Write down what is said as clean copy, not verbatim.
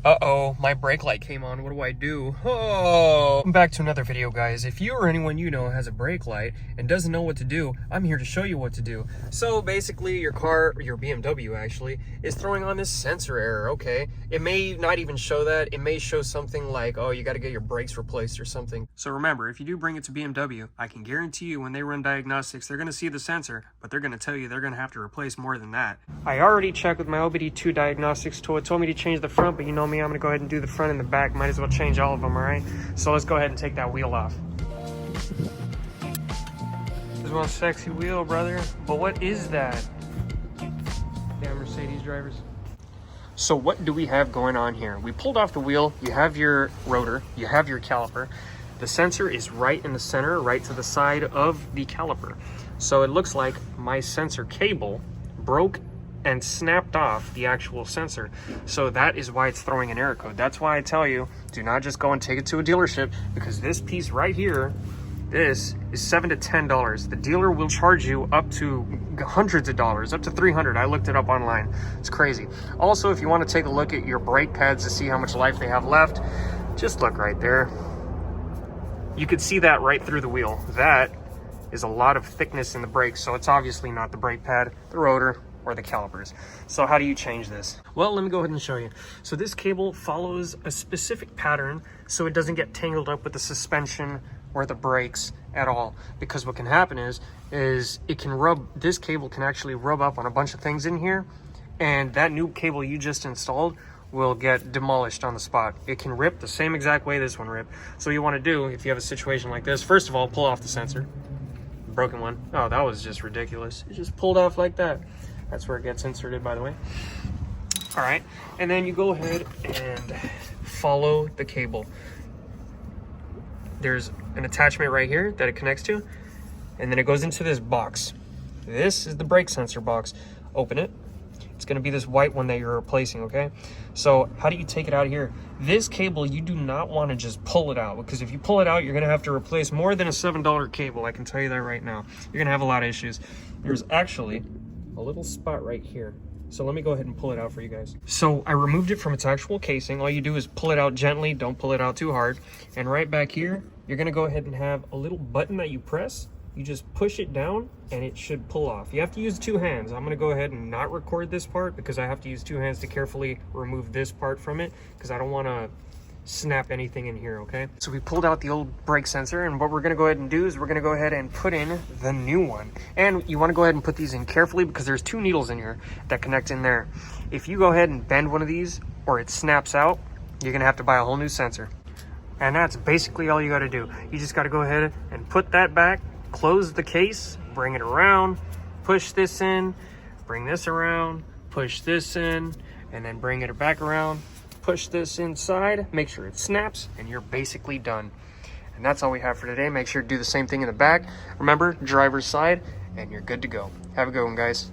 Uh-oh, my brake light came on. What do I do? Oh, welcome back to another video, guys. If you or anyone you know has a brake light and doesn't know what to do, I'm here to show you what to do. So basically, your car, your BMW actually, is throwing on this sensor error, okay? It may not even show that. It may show something like, oh, you got to get your brakes replaced or something. So remember, if you do bring it to BMW, I can guarantee you when they run diagnostics, they're going to see the sensor, but they're going to tell you they're going to have to replace more than that. I already checked with my OBD2 diagnostics tool. It told me to change the front, but you know me, I'm gonna go ahead and do the front and the back. Might as well change all of them, all right? So let's go ahead and take that wheel off. This is one sexy wheel, brother. But what is that? Damn Mercedes drivers. So what do we have going on here? We pulled off the wheel. You have your rotor, you have your caliper. The sensor is right in the center, right to the side of the caliper. So it looks like my sensor cable broke and snapped off the actual sensor. So that is why it's throwing an error code. That's why I tell you, do not just go and take it to a dealership, because this piece right here, this is $7 to $10. The dealer will charge you up to hundreds of dollars, up to $300. I looked it up online. It's crazy. Also, if you want to take a look at your brake pads to see how much life they have left, just look right there. You could see that right through the wheel. That is a lot of thickness in the brakes, so it's obviously not the brake pad, the rotor, or the calipers. So how do you change this? Well, let me go ahead and show you. So this cable follows a specific pattern so it doesn't get tangled up with the suspension or the brakes at all, because what can happen is it can rub, this cable can actually rub up on a bunch of things in here, and that new cable you just installed will get demolished on the spot. It can rip the same exact way this one ripped. So what you want to do if you have a situation like this, first of all, pull off the sensor. Broken one. Oh, that was just ridiculous. It just pulled off like that. That's where it gets inserted, by the way. All right, and then you go ahead and follow the cable. There's an attachment right here that it connects to, and then it goes into this box. This is the brake sensor box. Open it. It's gonna be this white one that you're replacing, okay? So how do you take it out of here? This cable, you do not wanna just pull it out, because if you pull it out, you're gonna have to replace more than a $7 cable. I can tell you that right now. You're gonna have a lot of issues. There's actually a little spot right here. So let me go ahead and pull it out for you guys. So I removed it from its actual casing. All you do is pull it out gently, don't pull it out too hard. And right back here, you're gonna go ahead and have a little button that you press. You just push it down and it should pull off. You have to use two hands. I'm gonna go ahead and not record this part because I have to use two hands to carefully remove this part from it, because I don't wanna snap anything in here, okay? So we pulled out the old brake sensor, and what we're gonna go ahead and do is we're gonna go ahead and put in the new one. And you wanna go ahead and put these in carefully, because there's two needles in here that connect in there. If you go ahead and bend one of these or it snaps out, you're gonna have to buy a whole new sensor. And that's basically all you gotta do. You just gotta go ahead and put that back, close the case, bring it around, push this in, bring this around, push this in, and then bring it back around, push this inside, make sure it snaps, and you're basically done. And that's all we have for today. Make sure to do the same thing in the back. Remember, driver's side, and you're good to go. Have a good one, guys.